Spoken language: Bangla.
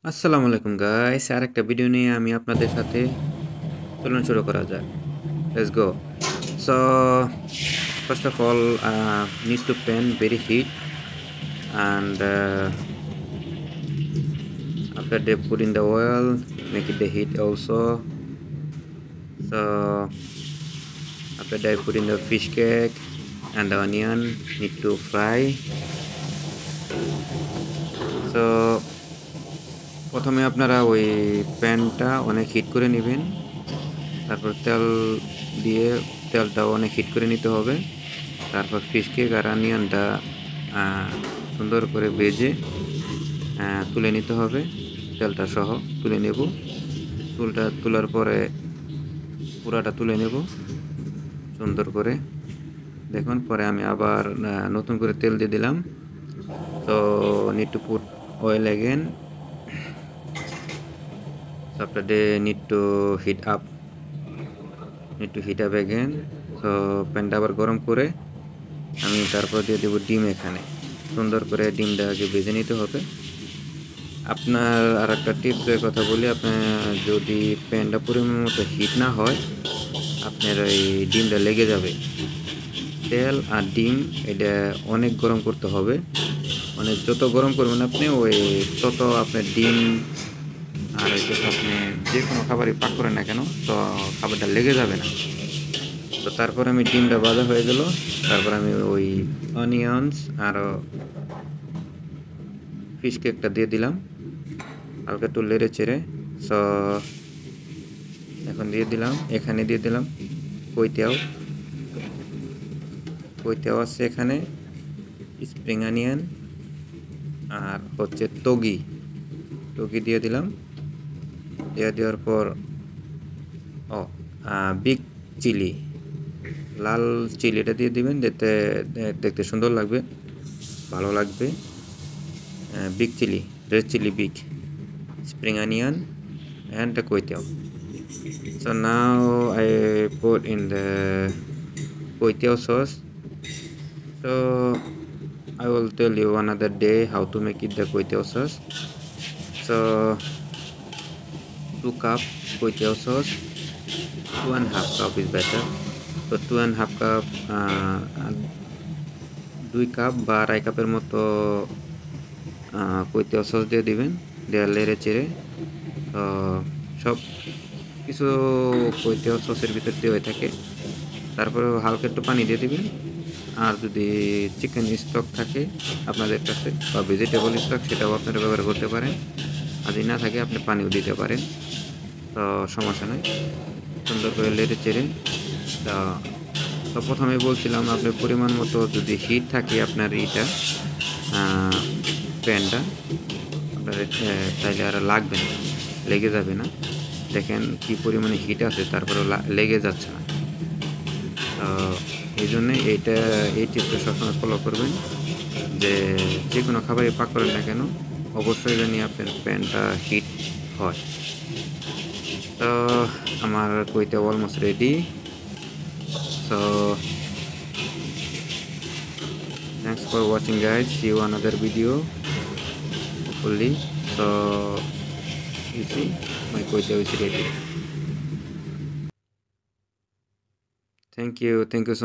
আসসালামু আলাইকুম গাইস, আরেকটা ভিডিও নিয়ে আমি আপনাদের সাথে চলুন শুরু করা যাক। Let's go. So first of all, need to pan very heat, and after they put in the oil, make it the heat also. So after that, put in the fish cake and the onion need to fry. So প্রথমে আপনারা ওই প্যানটা অনেক হিট করে নেবেন, তারপর তেল দিয়ে তেলটা অনেক হিট করে নিতে হবে। তারপর ফিশ কেক আর অনিয়নটা সুন্দর করে ভেজে তুলে নিতে হবে, তেলটা সহ তুলে নেব। তোলার পরে পুরাটা তুলে নেব সুন্দর করে। দেখুন, পরে আমি আবার নতুন করে তেল দিয়ে দিলাম। তো need to put oil again. After they need to heat up again. So প্যানটা আবার গরম করে আমি তারপর দিয়ে দেবো ডিম। এখানে সুন্দর করে ডিমটা আগে ভেজে নিতে হবে। আপনার আর একটা টিপসের কথা বলি, আপনার যদি প্যানটা পরিমাণ মতো হিট না হয়, আপনার ওই ডিমটা লেগে যাবে। তেল আর ডিম এটা অনেক গরম করতে হবে, যত গরম করবেন আপনি তত আপনার ডিম আর আপনি যে কোনো খাবারই পাক করেন না কেন, তো খাবারটা লেগে যাবে না। তো তারপর আমি ডিমটা ভাজা হয়ে গেল, তারপর আমি ওই অনিয়নস আর ফিশ কেকটা দিয়ে দিলাম, হালকা একটু লেড়ে চেড়ে। সো এখন এখানে দিয়ে দিলাম কৈতেও আছে এখানে, স্প্রিং অনিয়ন আর হচ্ছে তগি দিয়ে দিলাম। দেওয়ার পর বিগ চিলি, লাল চিলিটা দিয়ে দিবেন, দেখতে সুন্দর লাগবে, ভালো লাগবে। Big chilli, red chilli big, spring onion and the kuitiao. So now I put in the kuitiao sauce. So I will tell you another day how to make it the kuitiao sauce. So 2 cup kuitiao sauce, 2.5 cup is better. So 2.5 cup 2 cup বা 2.5 কাপের মতো কুইতেও সস দিয়ে দিবেন, দেওয়ার লেড়ে চেড়ে। তো সব কিছু কুইতেও সসের ভিতর দিয়ে হয়ে থাকে। তারপরে হালকা একটু পানি দিয়ে দিবেন। আর যদি চিকেন স্টক থাকে আপনাদের কাছে বা ভেজিটেবল স্টক, সেটাও আপনারা ব্যবহার করতে পারেন। আর যদি না থাকে আপনি পানিও দিতে পারেন, তো সমস্যা নয়। সুন্দর করে লেড়ে চেড়ে। তো প্রথমে বলছিলাম, আপনার পরিমাণ মতো যদি হিট থাকে আপনার প্যানটা, আপনার তাইলে আর লাগবে না, লেগে যাবে না। দেখেন কি পরিমাণে হিট আছে, তারপরে লেগে যাচ্ছে না। তো এই জন্যে এই টিপসটা সবসময় ফলো করবেন, যে কোনো খাবারই পাক করেন না কেন, অবশ্যই জানি আপনার প্যানটা হিট হয়। তো আমার কইতে almost ready. So thanks for watching guys, see you another video hopefully. So you see my kuitiao is ready. Thank you so much.